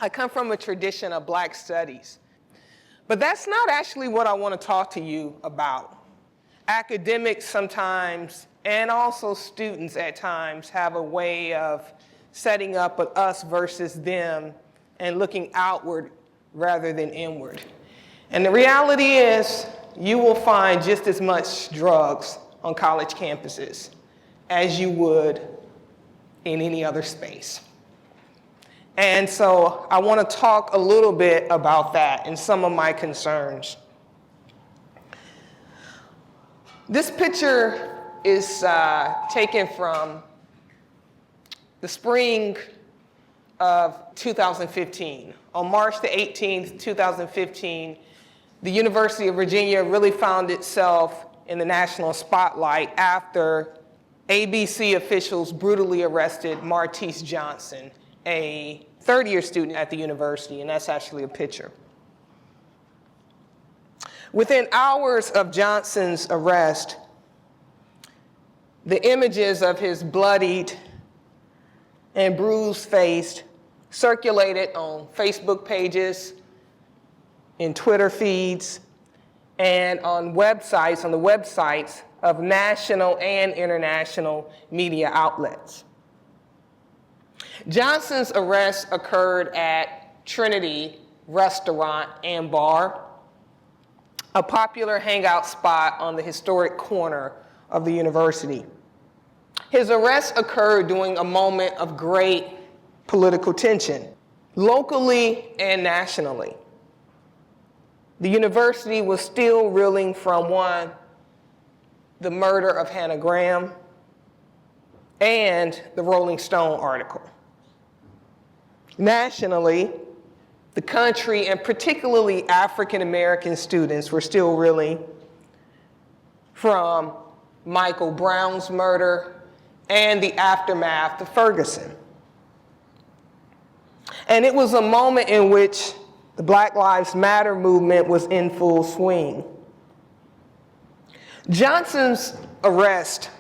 I come from a tradition of Black studies. But that's not actually what I want to talk to you about. Academics sometimes, and also students at times, have a way of setting up an us versus them and looking outward rather than inward. And the reality is, you will find just as much drugs on college campuses as you would in any other space. And so I want to talk a little bit about that and some of my concerns. This picture is taken from the spring of 2015. On March the 18th, 2015, the University of Virginia really found itself in the national spotlight after ABC officials brutally arrested Martise Johnson, a third-year student at the university, and that's actually a picture. Within hours of Johnson's arrest, the images of his bloodied and bruised face circulated on Facebook pages, in Twitter feeds, and on the websites of national and international media outlets. Johnson's arrest occurred at Trinity Restaurant and Bar, a popular hangout spot on the historic corner of the university. His arrest occurred during a moment of great political tension, locally and nationally. The university was still reeling from one, the murder of Hannah Graham, and the Rolling Stone article. Nationally, the country, and particularly African American students, were still reeling from Michael Brown's murder and the aftermath of Ferguson. And it was a moment in which the Black Lives Matter movement was in full swing. Johnson's arrest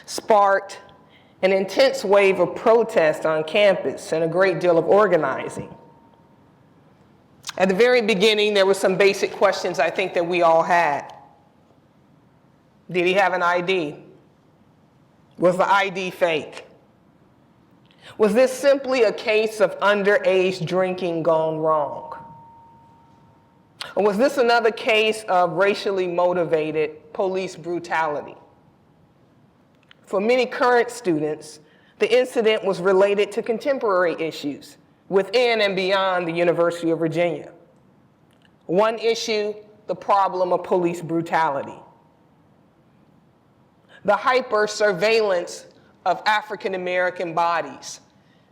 sparked an intense wave of protest on campus and a great deal of organizing. At the very beginning, there were some basic questions I think that we all had. Did he have an ID? Was the ID fake? Was this simply a case of underage drinking gone wrong? Or was this another case of racially motivated police brutality? For many current students, the incident was related to contemporary issues within and beyond the University of Virginia. One issue, the problem of police brutality. The hyper-surveillance of African American bodies.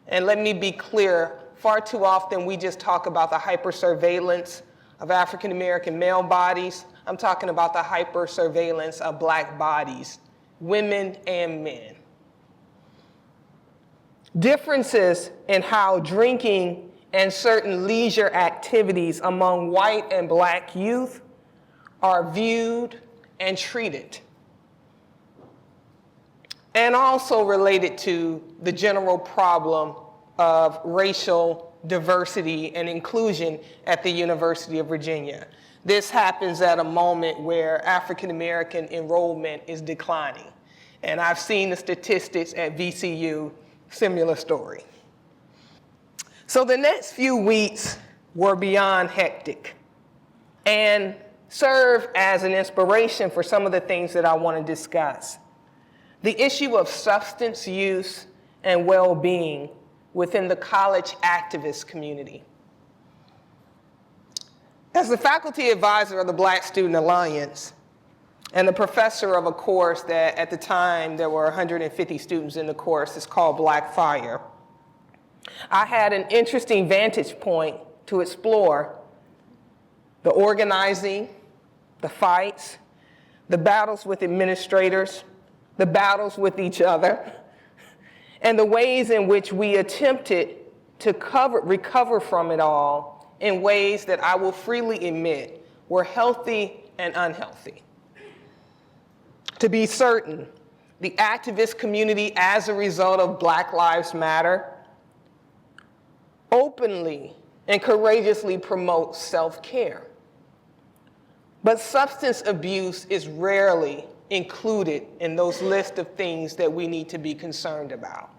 And let me be clear, far too often we just talk about the hyper-surveillance of African American male bodies. I'm talking about the hyper-surveillance of Black bodies, women and men. Differences in how drinking and certain leisure activities among white and Black youth are viewed and treated. And also related to the general problem of racial diversity and inclusion at the University of Virginia. This happens at a moment where African American enrollment is declining. And I've seen the statistics at VCU, similar story. So the next few weeks were beyond hectic and serve as an inspiration for some of the things that I want to discuss. The issue of substance use and well-being within the college activist community. As the faculty advisor of the Black Student Alliance and the professor of a course that at the time there were 150 students in the course, it's called Black Fire, I had an interesting vantage point to explore the organizing, the fights, the battles with administrators, the battles with each other, and the ways in which we attempted to recover from it all in ways that I will freely admit were healthy and unhealthy. To be certain, the activist community, as a result of Black Lives Matter, openly and courageously promote self-care. But substance abuse is rarely included in those lists of things that we need to be concerned about.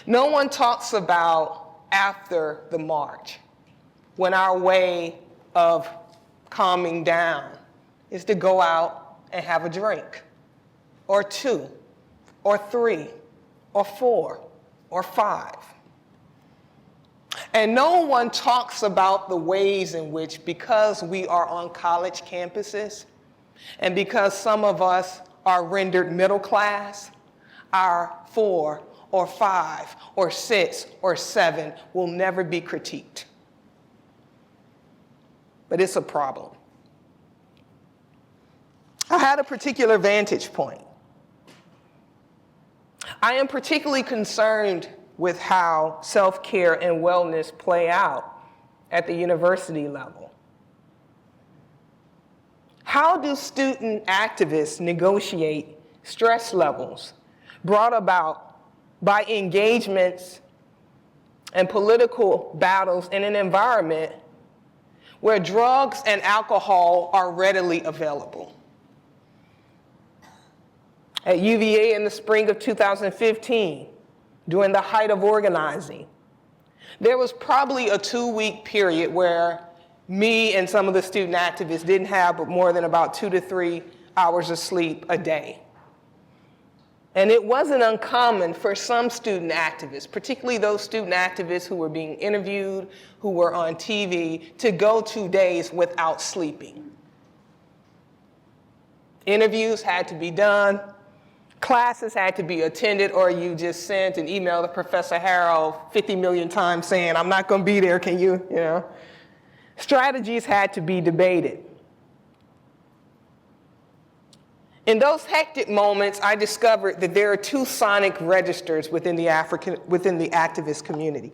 No one talks about after the march, when our way of calming down is to go out and have a drink, or 2, or 3, or 4, or 5. And no one talks about the ways in which, because we are on college campuses, and because some of us are rendered middle class, our 4 or 5 or 6 or 7 will never be critiqued. But it's a problem. I had a particular vantage point. I am particularly concerned with how self-care and wellness play out at the university level. How do student activists negotiate stress levels brought about by engagements and political battles in an environment where drugs and alcohol are readily available? At UVA in the spring of 2015, during the height of organizing, there was probably a 2-week period where me and some of the student activists didn't have but more than about 2 to 3 hours of sleep a day. And it wasn't uncommon for some student activists, particularly those student activists who were being interviewed, who were on TV, to go 2 days without sleeping. Interviews had to be done. Classes had to be attended, or you just sent an email to Professor Harrell 50 million times saying, I'm not going to be there, can you know? Strategies had to be debated. In those hectic moments, I discovered that there are 2 sonic registers within the activist community.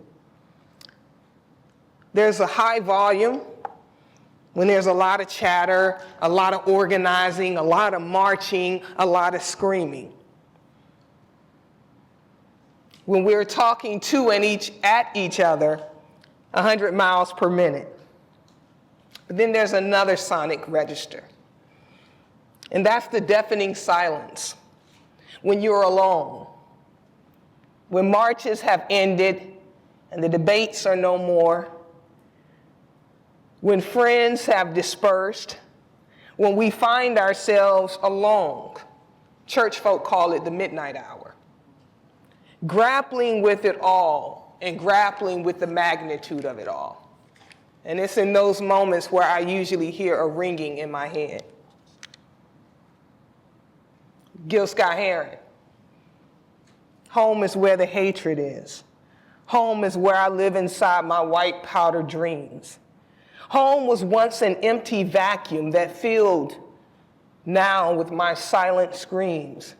There's a high volume, when there's a lot of chatter, a lot of organizing, a lot of marching, a lot of screaming. When we're talking to and at each other 100 miles per minute. But then there's another sonic register. And that's the deafening silence. When you're alone. When marches have ended and the debates are no more. When friends have dispersed. When we find ourselves alone. Church folk call it the midnight hour. Grappling with it all and grappling with the magnitude of it all. And it's in those moments where I usually hear a ringing in my head. Gil Scott-Heron. Home is where the hatred is. Home is where I live inside my white powder dreams. Home was once an empty vacuum that filled now with my silent screams.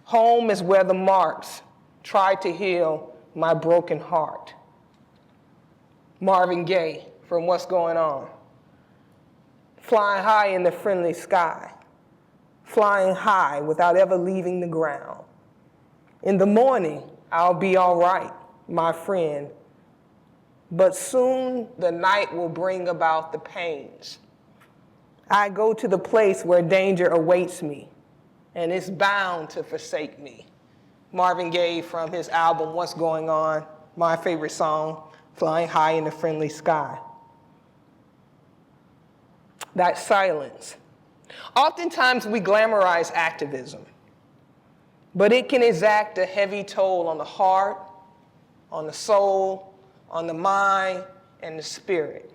Home is where the marks tried to heal my broken heart. Marvin Gaye from What's Going On. Flying high in the friendly sky. Flying high without ever leaving the ground. In the morning, I'll be all right, my friend. But soon the night will bring about the pains. I go to the place where danger awaits me, and it's bound to forsake me. Marvin Gaye from his album, What's Going On, my favorite song, Flying High in the Friendly Sky. That silence. Oftentimes we glamorize activism, but it can exact a heavy toll on the heart, on the soul, on the mind, and the spirit.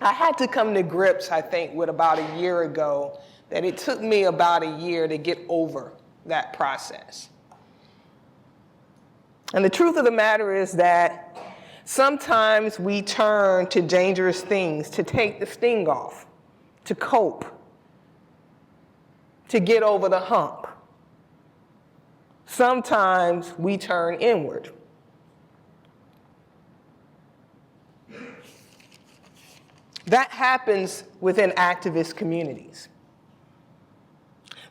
I had to come to grips, I think, with about a year ago, that it took me about a year to get over that process. And the truth of the matter is that sometimes we turn to dangerous things to take the sting off, to cope, to get over the hump. Sometimes we turn inward. That happens within activist communities.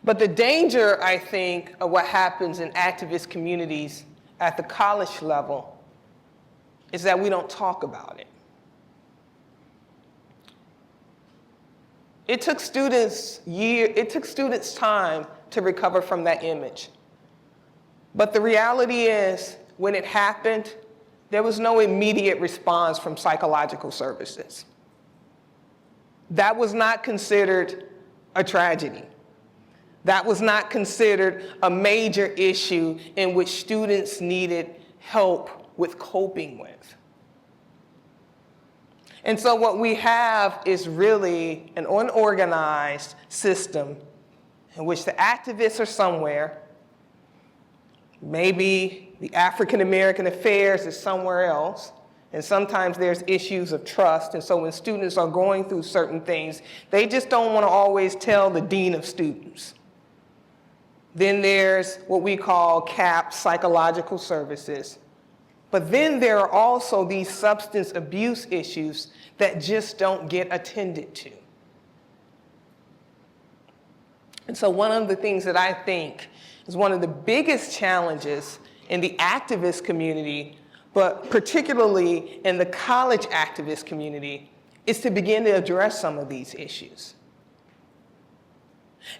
But the danger, I think, of what happens in activist communities at the college level is that we don't talk about it. It took students time to recover from that image. But the reality is, when it happened, there was no immediate response from psychological services. That was not considered a tragedy. That was not considered a major issue in which students needed help with coping with. And so what we have is really an unorganized system in which the activists are somewhere, maybe the African American affairs is somewhere else, and sometimes there's issues of trust, and so when students are going through certain things, they just don't want to always tell the dean of students. Then there's what we call CAP, psychological services. But then there are also these substance abuse issues that just don't get attended to. And so one of the things that I think is one of the biggest challenges in the activist community, but particularly in the college activist community, is to begin to address some of these issues.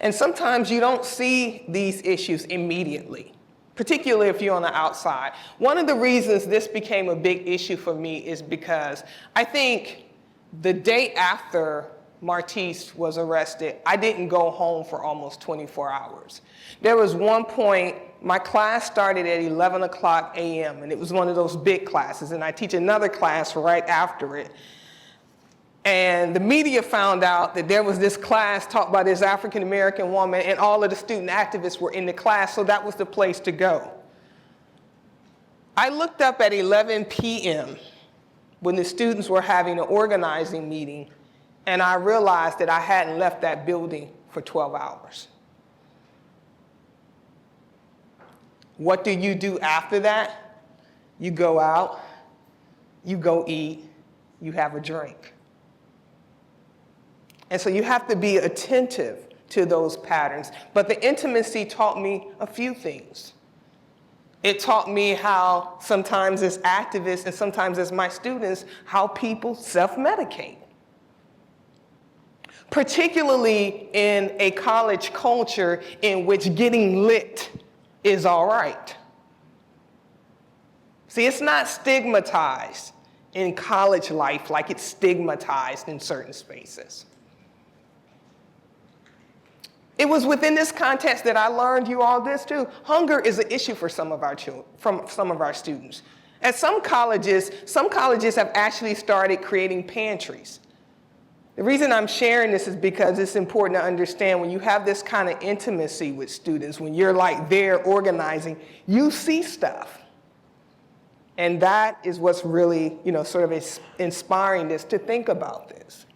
And sometimes you don't see these issues immediately, particularly if you're on the outside. One of the reasons this became a big issue for me is because I think the day after Martise was arrested, I didn't go home for almost 24 hours. There was one point, my class started at 11 o'clock a.m., and it was one of those big classes, and I teach another class right after it. And the media found out that there was this class taught by this African-American woman, and all of the student activists were in the class, so that was the place to go. I looked up at 11 p.m. when the students were having an organizing meeting, and I realized that I hadn't left that building for 12 hours. What do you do after that? You go out, you go eat, you have a drink. And so you have to be attentive to those patterns. But the intimacy taught me a few things. It taught me how sometimes as activists and sometimes as my students, how people self-medicate. Particularly in a college culture in which getting lit is all right. See, it's not stigmatized in college life like it's stigmatized in certain spaces. It was within this context that I learned you all this too. Hunger is an issue for some of our students. At some colleges have actually started creating pantries. The reason I'm sharing this is because it's important to understand when you have this kind of intimacy with students, when you're like there organizing, you see stuff. And that is what's really, sort of inspiring this to think about this.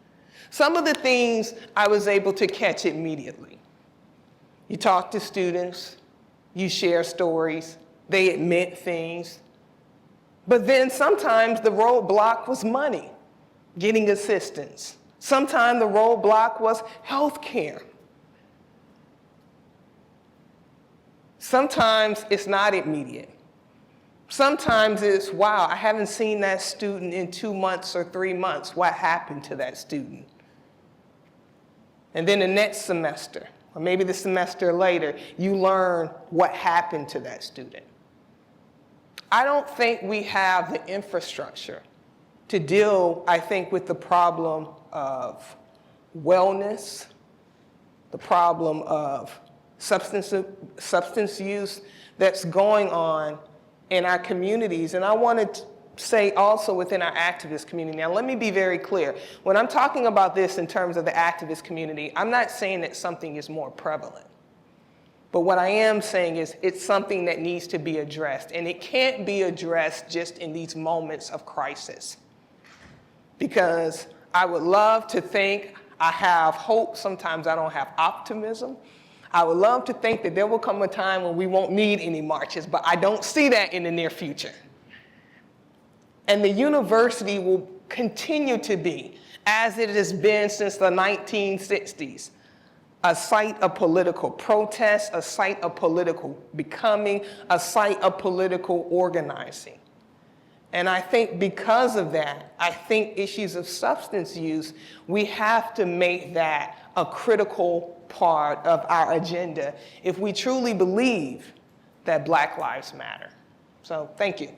Some of the things I was able to catch immediately. You talk to students, you share stories, they admit things. But then sometimes the roadblock was money, getting assistance. Sometimes the roadblock was health care. Sometimes it's not immediate. Sometimes it's, wow, I haven't seen that student in 2 months or 3 months. What happened to that student? And then the next semester, or maybe the semester later, you learn what happened to that student. I don't think we have the infrastructure to deal, I think, with the problem of wellness, the problem of substance use that's going on in our communities. And I want to say also within our activist community. Now, let me be very clear. When I'm talking about this in terms of the activist community, I'm not saying that something is more prevalent. But what I am saying is it's something that needs to be addressed. And it can't be addressed just in these moments of crisis. Because I would love to think I have hope. Sometimes I don't have optimism. I would love to think that there will come a time when we won't need any marches, but I don't see that in the near future. And the university will continue to be, as it has been since the 1960s, a site of political protest, a site of political becoming, a site of political organizing. And I think because of that, I think issues of substance use, we have to make that a critical part of our agenda if we truly believe that Black Lives Matter. So thank you.